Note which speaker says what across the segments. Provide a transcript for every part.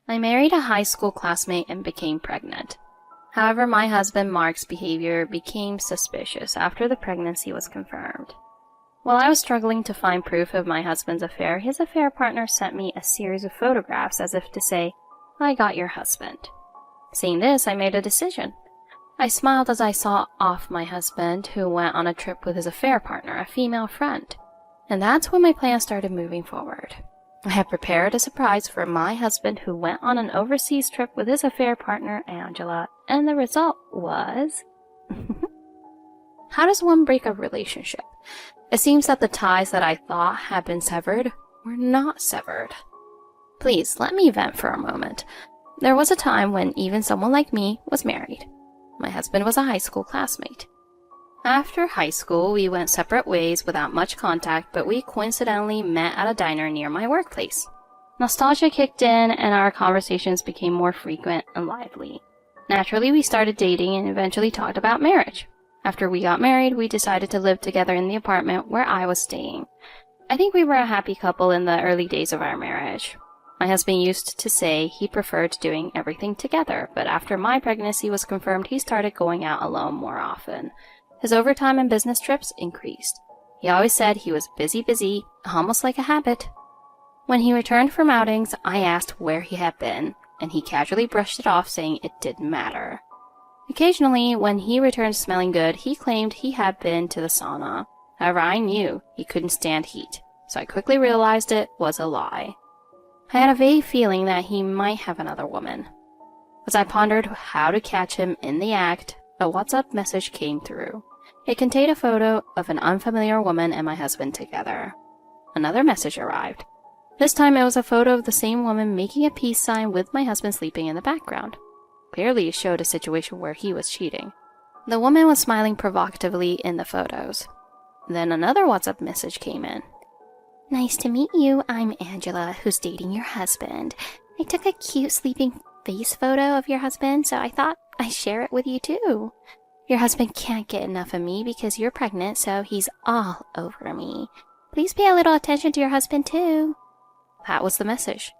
Speaker 1: I married a high school classmate and became pregnant. However, my husband Mark's behavior became suspicious after the pregnancy was confirmed. While I was struggling to find proof of my husband's affair, his affair partner sent me a series of photographs as if to say, "I got your husband." Seeing this, I made a decision. I smiled as I saw off my husband, who went on a trip with his affair partner, a female friend. And that's when my plan started moving forward. I had prepared a surprise for my husband, who went on an overseas trip with his affair partner, Angela, and the result was... How does one break a relationship? It seems that the ties that I thought had been severed were not severed. Please, let me vent for a moment. There was a time when even someone like me was married. My husband was a high school classmate. After high school, we went separate ways without much contact, but we coincidentally met at a diner near my workplace. Nostalgia kicked in, and our conversations became more frequent and lively. Naturally, we started dating and eventually talked about marriage. After we got married, we decided to live together in the apartment where I was staying. I think we were a happy couple in the early days of our marriage. My husband used to say he preferred doing everything together, but after my pregnancy was confirmed, he started going out alone more often. His overtime and business trips increased. He always said he was busy, almost like a habit. When he returned from outings, I asked where he had been, and he casually brushed it off, saying it didn't matter. Occasionally, when he returned smelling good, he claimed he had been to the sauna. However, I knew he couldn't stand heat, so I quickly realized it was a lie. I had a vague feeling that he might have another woman. As I pondered how to catch him in the act, a WhatsApp message came through. It contained a photo of an unfamiliar woman and my husband together. Another message arrived. This time it was a photo of the same woman making a peace sign with my husband sleeping in the background. Clearly it showed a situation where he was cheating. The woman was smiling provocatively in the photos. Then another WhatsApp message came in. "Nice to meet you. I'm Angela, who's dating your husband. I took a cute sleeping face photo of your husband, so I thought I'd share it with you too. Your husband can't get enough of me because you're pregnant, so he's all over me. Please pay a little attention to your husband too." That was the message.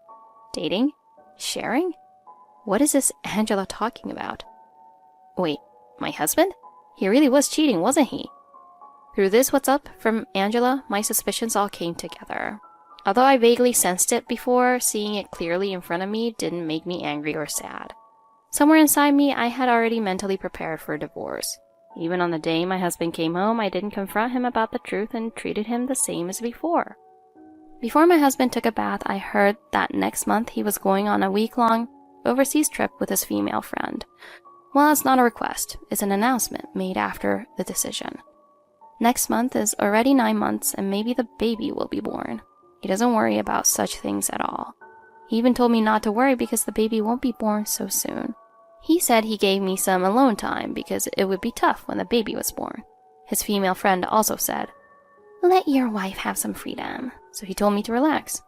Speaker 1: Dating? Sharing? What is this Angela talking about? Wait, my husband? He really was cheating, wasn't he? Through this "what's up" from Angela, my suspicions all came together. Although I vaguely sensed it before, seeing it clearly in front of me didn't make me angry or sad. Somewhere inside me, I had already mentally prepared for a divorce. Even on the day my husband came home, I didn't confront him about the truth and treated him the same as before. Before my husband took a bath, I heard that next month he was going on a week-long overseas trip with his female friend. Well, it's not a request, it's an announcement made after the decision. Next month is already 9 months, and maybe the baby will be born. He doesn't worry about such things at all. He even told me not to worry because the baby won't be born so soon. He said he gave me some alone time because it would be tough when the baby was born. His female friend also said, "Let your wife have some freedom," so he told me to relax.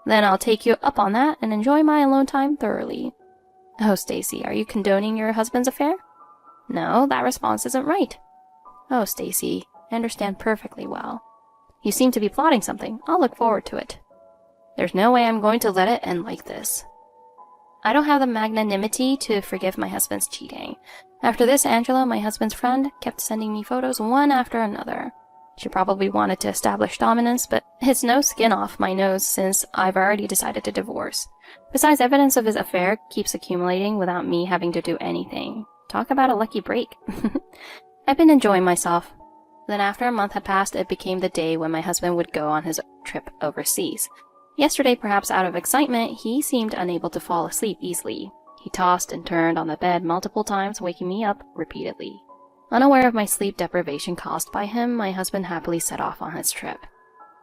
Speaker 1: Then I'll take you up on that and enjoy my alone time thoroughly. Oh, Stacy, are you condoning your husband's affair? No, that response isn't right. Oh, Stacy, I understand perfectly well. You seem to be plotting something. I'll look forward to it. There's no way I'm going to let it end like this. I don't have the magnanimity to forgive my husband's cheating. After this, Angela, my husband's friend, kept sending me photos one after another. She probably wanted to establish dominance, but it's no skin off my nose since I've already decided to divorce. Besides, evidence of his affair keeps accumulating without me having to do anything. Talk about a lucky break. I've been enjoying myself. Then after a month had passed, it became the day when my husband would go on his trip overseas. Yesterday, perhaps out of excitement, he seemed unable to fall asleep easily. He tossed and turned on the bed multiple times, waking me up repeatedly. Unaware of my sleep deprivation caused by him, my husband happily set off on his trip.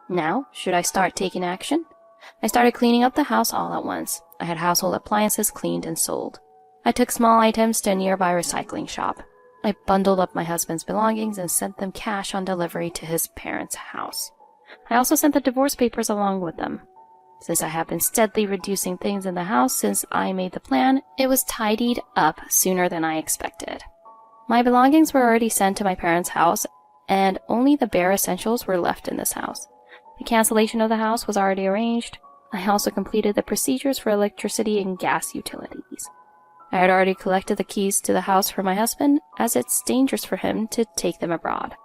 Speaker 1: Now, should I start taking action? I started cleaning up the house all at once. I had household appliances cleaned and sold. I took small items to a nearby recycling shop. I bundled up my husband's belongings and sent them cash on delivery to his parents' house. I also sent the divorce papers along with them. Since I have been steadily reducing things in the house since I made the plan, it was tidied up sooner than I expected. My belongings were already sent to my parents' house, and only the bare essentials were left in this house. The cancellation of the house was already arranged. I also completed the procedures for electricity and gas utilities. I had already collected the keys to the house for my husband, as it's dangerous for him to take them abroad.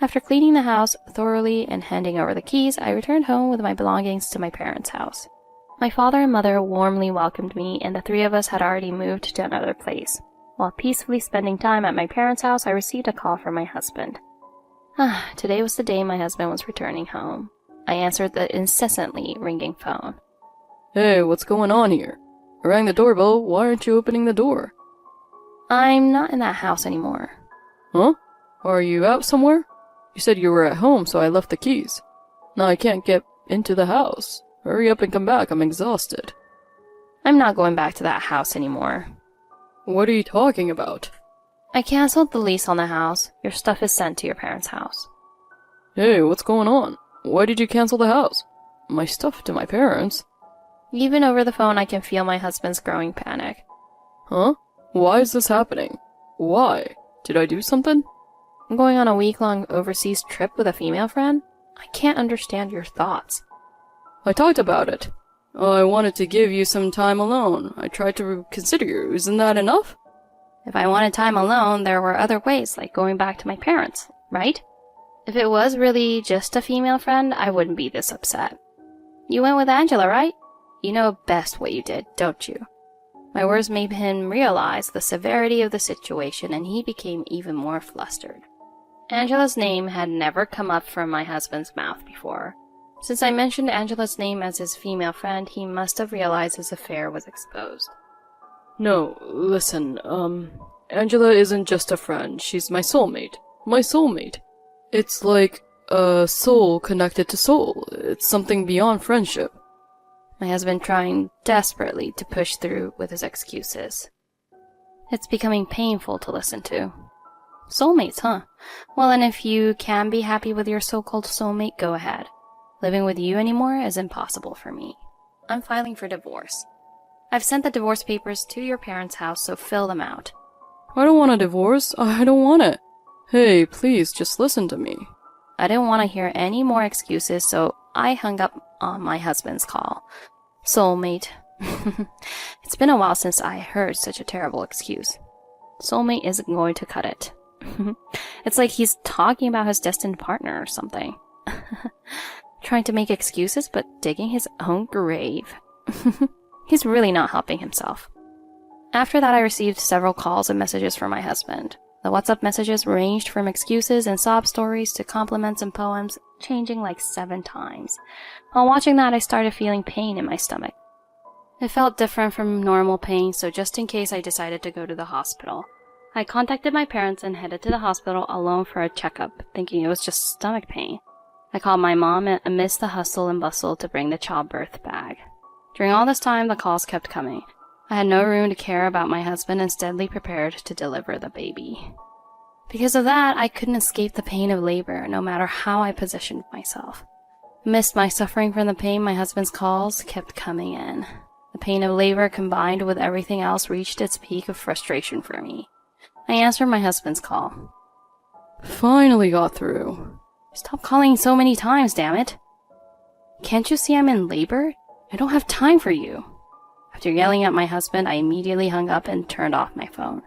Speaker 1: After cleaning the house thoroughly and handing over the keys, I returned home with my belongings to my parents' house. My father and mother warmly welcomed me, and the three of us had already moved to another place. While peacefully spending time at my parents' house, I received a call from my husband. Today was the day my husband was returning home. I answered the incessantly ringing phone.
Speaker 2: Hey, what's going on here? I rang the doorbell, why aren't you opening the door?
Speaker 1: I'm not in that house anymore.
Speaker 2: Huh? Are you out somewhere? You said you were at home, so I left the keys. Now I can't get into the house. Hurry up and come back, I'm exhausted.
Speaker 1: I'm not going back to that house anymore.
Speaker 2: What are you talking about?
Speaker 1: I canceled the lease on the house. Your stuff is sent to your parents' house.
Speaker 2: Hey, what's going on? Why did you cancel the house? My stuff to my parents?
Speaker 1: Even over the phone, I can feel my husband's growing panic.
Speaker 2: Huh? Why is this happening? Why? Did I do something?
Speaker 1: I'm going on a week-long overseas trip with a female friend? I can't understand your thoughts.
Speaker 2: I talked about it. I wanted to give you some time alone. I tried to consider you. Isn't that enough?
Speaker 1: If I wanted time alone, there were other ways, like going back to my parents, right? If it was really just a female friend, I wouldn't be this upset. You went with Angela, right? You know best what you did, don't you? My words made him realize the severity of the situation, and he became even more flustered. Angela's name had never come up from my husband's mouth before. Since I mentioned Angela's name as his female friend, he must have realized his affair was exposed.
Speaker 2: No, listen, Angela isn't just a friend, she's my soulmate. My soulmate. It's like a soul connected to soul. It's something beyond friendship.
Speaker 1: My husband trying desperately to push through with his excuses. It's becoming painful to listen to. Soulmates, huh? Well, and if you can be happy with your so-called soulmate, go ahead. Living with you anymore is impossible for me. I'm filing for divorce. I've sent the divorce papers to your parents' house, so fill them out.
Speaker 2: I don't want a divorce. I don't want it. Hey, please, just listen to me.
Speaker 1: I didn't want to hear any more excuses, so I hung up on my husband's call. Soulmate. It's been a while since I heard such a terrible excuse. Soulmate isn't going to cut it. It's like he's talking about his destined partner or something. Trying to make excuses, but digging his own grave. He's really not helping himself. After that, I received several calls and messages from my husband. The WhatsApp messages ranged from excuses and sob stories to compliments and poems, changing like 7 times. While watching that, I started feeling pain in my stomach. It felt different from normal pain, so just in case, I decided to go to the hospital. I contacted my parents and headed to the hospital alone for a checkup, thinking it was just stomach pain. I called my mom amidst the hustle and bustle to bring the childbirth bag. During all this time, the calls kept coming. I had no room to care about my husband and steadily prepared to deliver the baby. Because of that, I couldn't escape the pain of labor, no matter how I positioned myself. Amidst my suffering from the pain, my husband's calls kept coming in. The pain of labor combined with everything else reached its peak of frustration for me. I answered my husband's call.
Speaker 2: Finally got through.
Speaker 1: Stop calling so many times, damn it. Can't you see I'm in labor? I don't have time for you. After yelling at my husband, I immediately hung up and turned off my phone.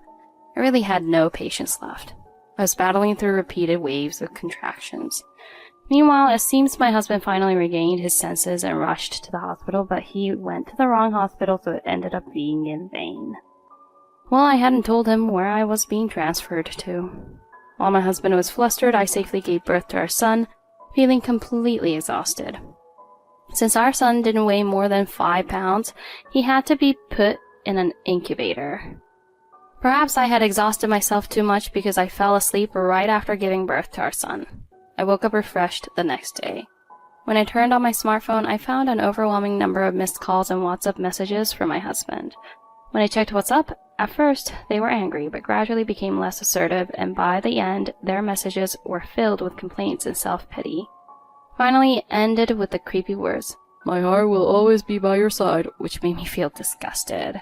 Speaker 1: I really had no patience left. I was battling through repeated waves of contractions. Meanwhile, it seems my husband finally regained his senses and rushed to the hospital, but he went to the wrong hospital, so it ended up being in vain. Well, I hadn't told him where I was being transferred to. While my husband was flustered, I safely gave birth to our son, feeling completely exhausted. Since our son didn't weigh more than 5 pounds, he had to be put in an incubator. Perhaps I had exhausted myself too much because I fell asleep right after giving birth to our son. I woke up refreshed the next day. When I turned on my smartphone, I found an overwhelming number of missed calls and WhatsApp messages from my husband. When I checked what's up, at first they were angry, but gradually became less assertive, and by the end, their messages were filled with complaints and self-pity. Finally, it ended with the creepy words,
Speaker 2: "My heart will always be by your side,"
Speaker 1: which made me feel disgusted.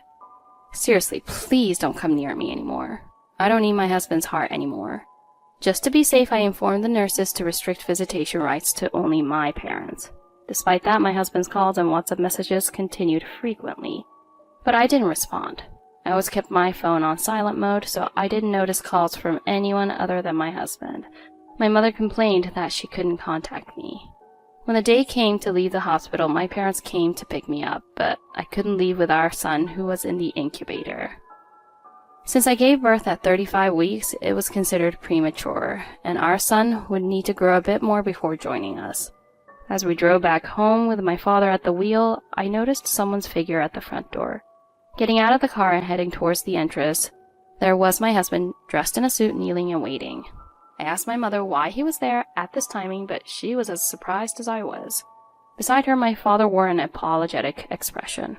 Speaker 1: Seriously, please don't come near me anymore. I don't need my husband's heart anymore. Just to be safe, I informed the nurses to restrict visitation rights to only my parents. Despite that, my husband's calls and WhatsApp messages continued frequently. But I didn't respond. I always kept my phone on silent mode, so I didn't notice calls from anyone other than my husband. My mother complained that she couldn't contact me. When the day came to leave the hospital, my parents came to pick me up, but I couldn't leave with our son who was in the incubator. Since I gave birth at 35 weeks, it was considered premature, and our son would need to grow a bit more before joining us. As we drove back home with my father at the wheel, I noticed someone's figure at the front door. Getting out of the car and heading towards the entrance, there was my husband, dressed in a suit, kneeling and waiting. I asked my mother why he was there at this timing, but she was as surprised as I was. Beside her, my father wore an apologetic expression.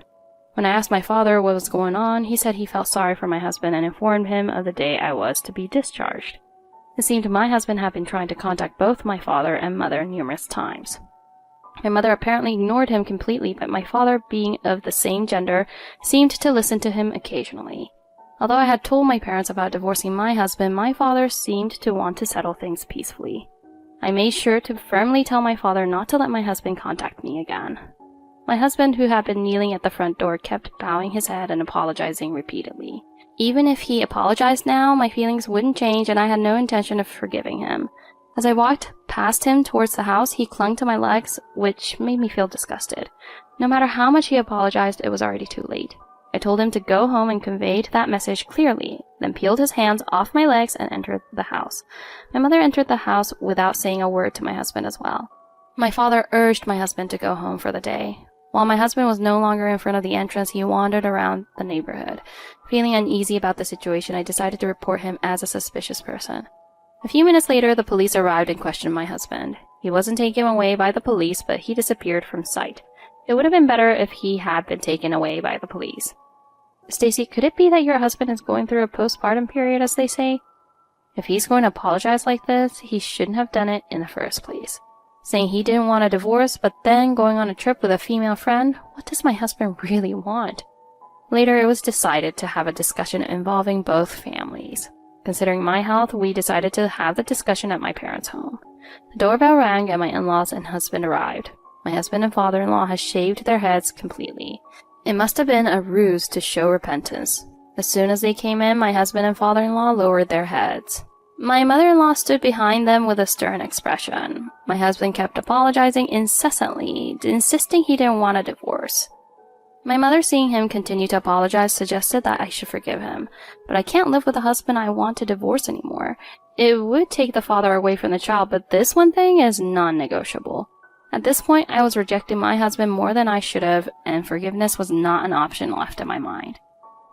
Speaker 1: When I asked my father what was going on, he said he felt sorry for my husband and informed him of the day I was to be discharged. It seemed my husband had been trying to contact both my father and mother numerous times. My mother apparently ignored him completely, but my father, being of the same gender, seemed to listen to him occasionally. Although I had told my parents about divorcing my husband, my father seemed to want to settle things peacefully. I made sure to firmly tell my father not to let my husband contact me again. My husband, who had been kneeling at the front door, kept bowing his head and apologizing repeatedly. Even if he apologized now, my feelings wouldn't change, and I had no intention of forgiving him. As I walked past him towards the house, he clung to my legs, which made me feel disgusted. No matter how much he apologized, it was already too late. I told him to go home and conveyed that message clearly, then peeled his hands off my legs and entered the house. My mother entered the house without saying a word to my husband as well. My father urged my husband to go home for the day. While my husband was no longer in front of the entrance, he wandered around the neighborhood. Feeling uneasy about the situation, I decided to report him as a suspicious person. A few minutes later, the police arrived and questioned my husband. He wasn't taken away by the police, but he disappeared from sight. It would have been better if he had been taken away by the police. Stacy, could it be that your husband is going through a postpartum period, as they say? If he's going to apologize like this, he shouldn't have done it in the first place. Saying he didn't want a divorce, but then going on a trip with a female friend, what does my husband really want? Later, it was decided to have a discussion involving both families. Considering my health, we decided to have the discussion at my parents' home. The doorbell rang and my in-laws and husband arrived. My husband and father-in-law had shaved their heads completely. It must have been a ruse to show repentance. As soon as they came in, my husband and father-in-law lowered their heads. My mother-in-law stood behind them with a stern expression. My husband kept apologizing incessantly, insisting he didn't want a divorce. My mother, seeing him continue to apologize, suggested that I should forgive him. But I can't live with a husband I want to divorce anymore. It would take the father away from the child, but this one thing is non-negotiable. At this point, I was rejecting my husband more than I should have, and forgiveness was not an option left in my mind.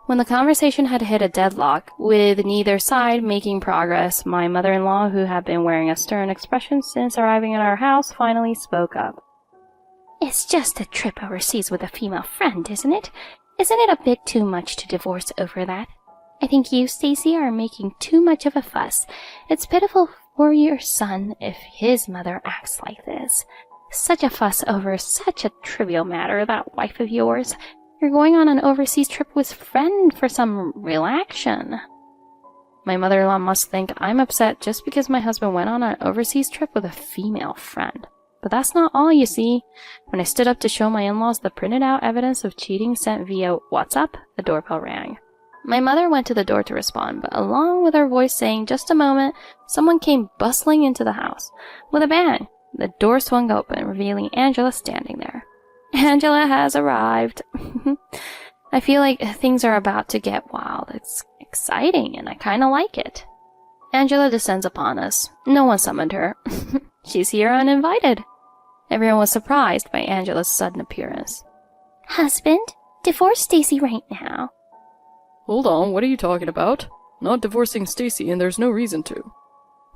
Speaker 1: When the conversation had hit a deadlock, with neither side making progress, my mother-in-law, who had been wearing a stern expression since arriving at our house, finally spoke up.
Speaker 3: It's just a trip overseas with a female friend, isn't it? Isn't it a bit too much to divorce over that? I think you, Stacy, are making too much of a fuss. It's pitiful for your son if his mother acts like this. Such a fuss over such a trivial matter, that wife of yours. You're going on an overseas trip with friend for some real action.
Speaker 1: My mother-in-law must think I'm upset just because my husband went on an overseas trip with a female friend. But that's not all, you see. When I stood up to show my in-laws the printed out evidence of cheating sent via WhatsApp, the doorbell rang. My mother went to the door to respond, but along with her voice saying, "Just a moment," someone came bustling into the house. With a bang, the door swung open, revealing Angela standing there. Angela has arrived. I feel like things are about to get wild. It's exciting, and I kind of like it. Angela descends upon us. No one summoned her. She's here uninvited. Everyone was surprised by Angela's sudden appearance.
Speaker 3: Husband, divorce Stacy right now.
Speaker 2: Hold on, what are you talking about? Not divorcing Stacy, and there's no reason to.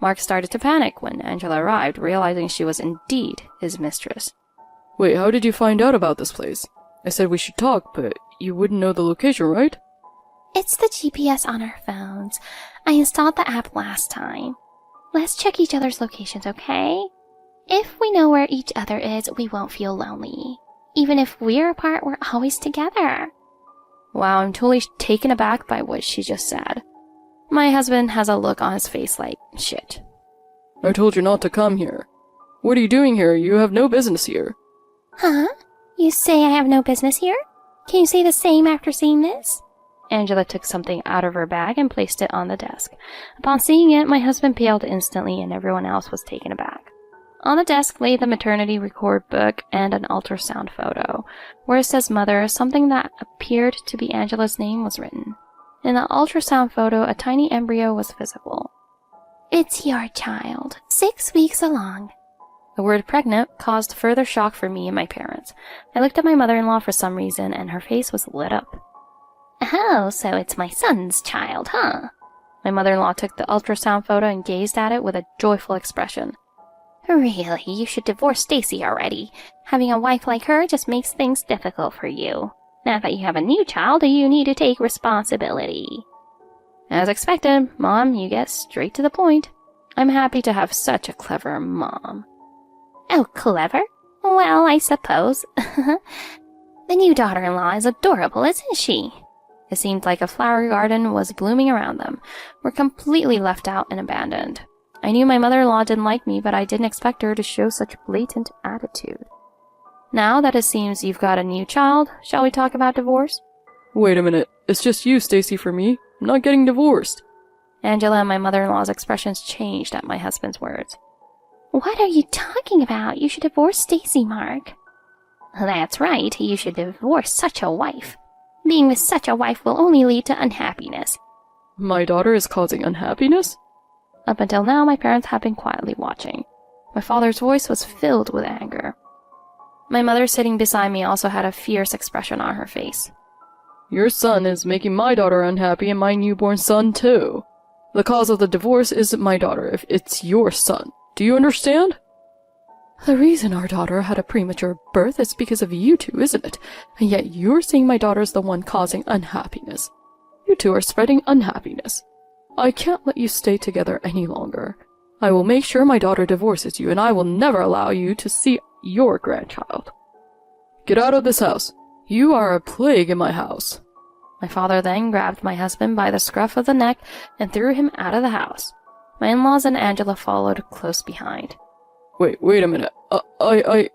Speaker 1: Mark started to panic when Angela arrived, realizing she was indeed his mistress.
Speaker 2: Wait, how did you find out about this place? I said we should talk, but you wouldn't know the location, right?
Speaker 3: It's the GPS on our phones. I installed the app last time. Let's check each other's locations, okay? If we know where each other is, we won't feel lonely. Even if we're apart, we're always together.
Speaker 1: Wow, I'm totally taken aback by what she just said. My husband has a look on his face like, shit.
Speaker 2: I told you not to come here. What are you doing here? You have no business here.
Speaker 3: Huh? You say I have no business here? Can you say the same after seeing this?
Speaker 1: Angela took something out of her bag and placed it on the desk. Upon seeing it, my husband paled instantly and everyone else was taken aback. On the desk lay the maternity record book and an ultrasound photo, where it says mother, something that appeared to be Angela's name was written. In the ultrasound photo, a tiny embryo was visible.
Speaker 3: It's your child, 6 weeks along.
Speaker 1: The word pregnant caused further shock for me and my parents. I looked at my mother-in-law for some reason, and her face was lit up.
Speaker 3: Oh, so it's my son's child, huh?
Speaker 1: My mother-in-law took the ultrasound photo and gazed at it with a joyful expression.
Speaker 3: Really, you should divorce Stacy already. Having a wife like her just makes things difficult for you. Now that you have a new child, you need to take responsibility.
Speaker 1: As expected, Mom, you get straight to the point. I'm happy to have such a clever mom.
Speaker 3: Oh, clever? Well, I suppose. The new daughter-in-law is adorable, isn't she?
Speaker 1: It seemed like a flower garden was blooming around them. We're completely left out and abandoned. I knew my mother-in-law didn't like me, but I didn't expect her to show such blatant attitude. Now that it seems you've got a new child, shall we talk about divorce?
Speaker 2: Wait a minute. It's just you, Stacy, for me. I'm not getting divorced.
Speaker 1: Angela and my mother-in-law's expressions changed at my husband's words.
Speaker 3: What are you talking about? You should divorce Stacy, Mark. That's right, you should divorce such a wife. Being with such a wife will only lead to unhappiness.
Speaker 2: My daughter is causing unhappiness?
Speaker 1: Up until now, my parents had been quietly watching. My father's voice was filled with anger. My mother sitting beside me also had a fierce expression on her face.
Speaker 2: Your son is making my daughter unhappy and my newborn son too. The cause of the divorce isn't my daughter if it's your son. Do you understand? The reason our daughter had a premature birth is because of you two, isn't it? And yet you're saying my daughter's the one causing unhappiness. You two are spreading unhappiness. I can't let you stay together any longer. I will make sure my daughter divorces you, and I will never allow you to see your grandchild. Get out of this house. You are a plague in my house.
Speaker 1: My father then grabbed my husband by the scruff of the neck and threw him out of the house. My in-laws and Angela followed close behind.
Speaker 2: Wait a minute.
Speaker 1: You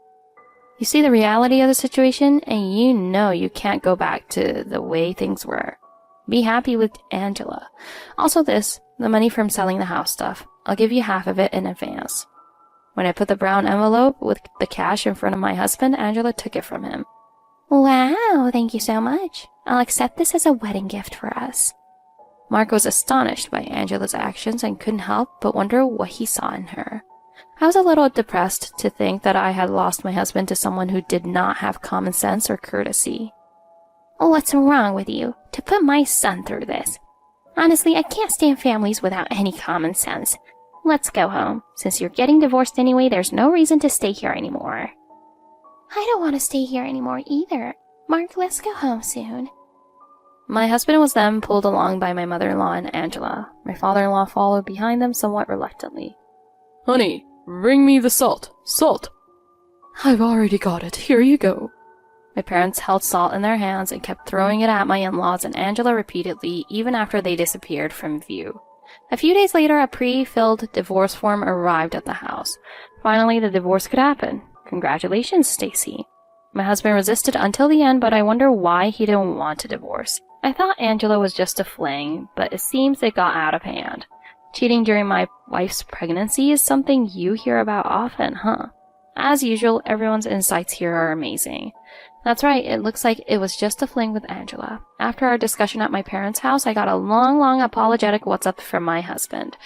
Speaker 1: see the reality of the situation, and you know you can't go back to the way things were. Be happy with Angela. Also the money from selling the house stuff. I'll give you half of it in advance. When I put the brown envelope with the cash in front of my husband, Angela took it from him.
Speaker 3: Wow, thank you so much. I'll accept this as a wedding gift for us.
Speaker 1: Mark was astonished by Angela's actions and couldn't help but wonder what he saw in her. I was a little depressed to think that I had lost my husband to someone who did not have common sense or courtesy.
Speaker 3: What's wrong with you? To put my son through this? Honestly, I can't stand families without any common sense. Let's go home. Since you're getting divorced anyway, there's no reason to stay here anymore. I don't want to stay here anymore either. Mark, let's go home soon.
Speaker 1: My husband was then pulled along by my mother-in-law and Angela. My father-in-law followed behind them somewhat reluctantly.
Speaker 2: Honey, bring me the salt. Salt! I've already got it. Here you go.
Speaker 1: My parents held salt in their hands and kept throwing it at my in-laws and Angela repeatedly, even after they disappeared from view. A few days later, a pre-filled divorce form arrived at the house. Finally, the divorce could happen. Congratulations, Stacy. My husband resisted until the end, but I wonder why he didn't want to divorce. I thought Angela was just a fling, but it seems it got out of hand. Cheating during my wife's pregnancy is something you hear about often, huh? As usual, everyone's insights here are amazing. That's right, it looks like it was just a fling with Angela. After our discussion at my parents' house, I got a long apologetic what's up from my husband.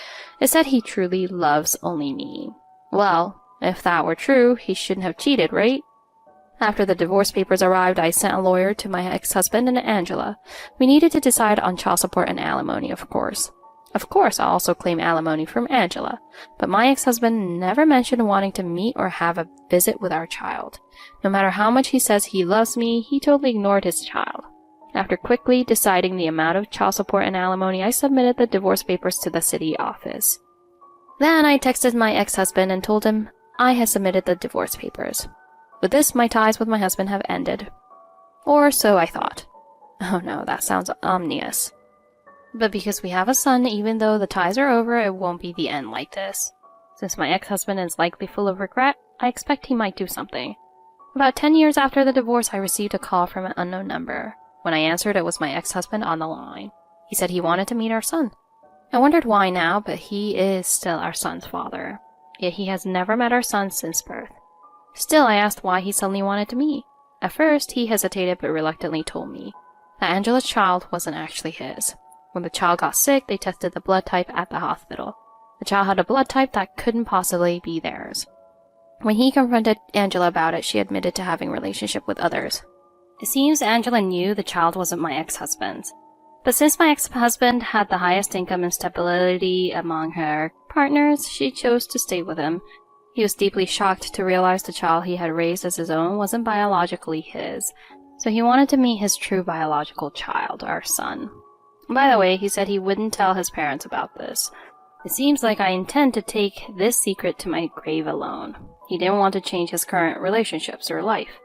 Speaker 1: It said he truly loves only me. Well, if that were true, he shouldn't have cheated, right? After the divorce papers arrived, I sent a lawyer to my ex-husband and Angela. We needed to decide on child support and alimony, of course. Of course, I'll also claim alimony from Angela, but my ex-husband never mentioned wanting to meet or have a visit with our child. No matter how much he says he loves me, he totally ignored his child. After quickly deciding the amount of child support and alimony, I submitted the divorce papers to the city office. Then I texted my ex-husband and told him I had submitted the divorce papers. With this, my ties with my husband have ended. Or so I thought. Oh no, that sounds ominous. But because we have a son, even though the ties are over, it won't be the end like this. Since my ex-husband is likely full of regret, I expect he might do something. About 10 years after the divorce, I received a call from an unknown number. When I answered, it was my ex-husband on the line. He said he wanted to meet our son. I wondered why now, but he is still our son's father. Yet he has never met our son since birth. Still, I asked why he suddenly wanted to meet. At first, he hesitated but reluctantly told me that Angela's child wasn't actually his. When the child got sick, they tested the blood type at the hospital. The child had a blood type that couldn't possibly be theirs. When he confronted Angela about it, she admitted to having a relationship with others. It seems Angela knew the child wasn't my ex-husband's. But since my ex-husband had the highest income and stability among her partners, she chose to stay with him. He was deeply shocked to realize the child he had raised as his own wasn't biologically his, so he wanted to meet his true biological child, our son. By the way, he said he wouldn't tell his parents about this. It seems like I intend to take this secret to my grave alone. He didn't want to change his current relationships or life.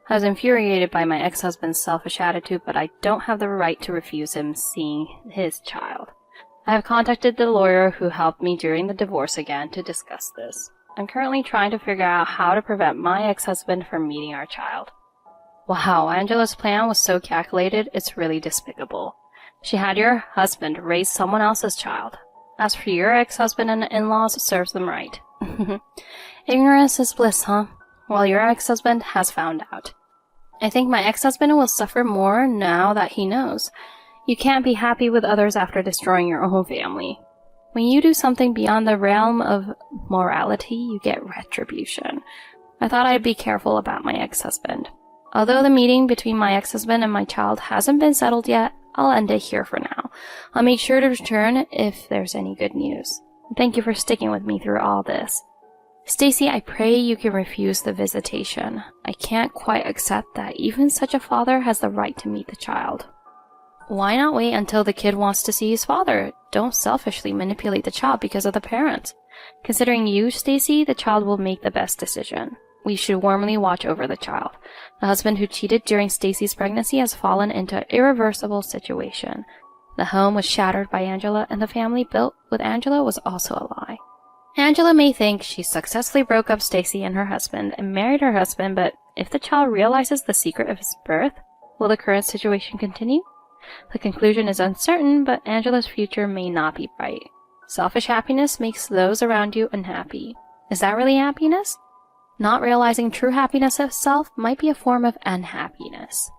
Speaker 1: I was infuriated by my ex-husband's selfish attitude, but I don't have the right to refuse him seeing his child. I have contacted the lawyer who helped me during the divorce again to discuss this. I'm currently trying to figure out how to prevent my ex-husband from meeting our child. Wow, Angela's plan was so calculated, it's really despicable. She had your husband raise someone else's child. As for your ex-husband and in-laws, serves them right. Ignorance is bliss, huh? Well, your ex-husband has found out. I think my ex-husband will suffer more now that he knows. You can't be happy with others after destroying your own family. When you do something beyond the realm of morality, you get retribution. I thought I'd be careful about my ex-husband. Although the meeting between my ex-husband and my child hasn't been settled yet, I'll end it here for now. I'll make sure to return if there's any good news. Thank you for sticking with me through all this. Stacy, I pray you can refuse the visitation. I can't quite accept that even such a father has the right to meet the child. Why not wait until the kid wants to see his father? Don't selfishly manipulate the child because of the parents. Considering you, Stacy, the child will make the best decision. We should warmly watch over the child. The husband who cheated during Stacy's pregnancy has fallen into an irreversible situation. The home was shattered by Angela, and the family built with Angela was also a lie. Angela may think she successfully broke up Stacy and her husband and married her husband, but if the child realizes the secret of his birth, will the current situation continue? The conclusion is uncertain, but Angela's future may not be bright. Selfish happiness makes those around you unhappy. Is that really happiness? Not realizing true happiness itself might be a form of unhappiness.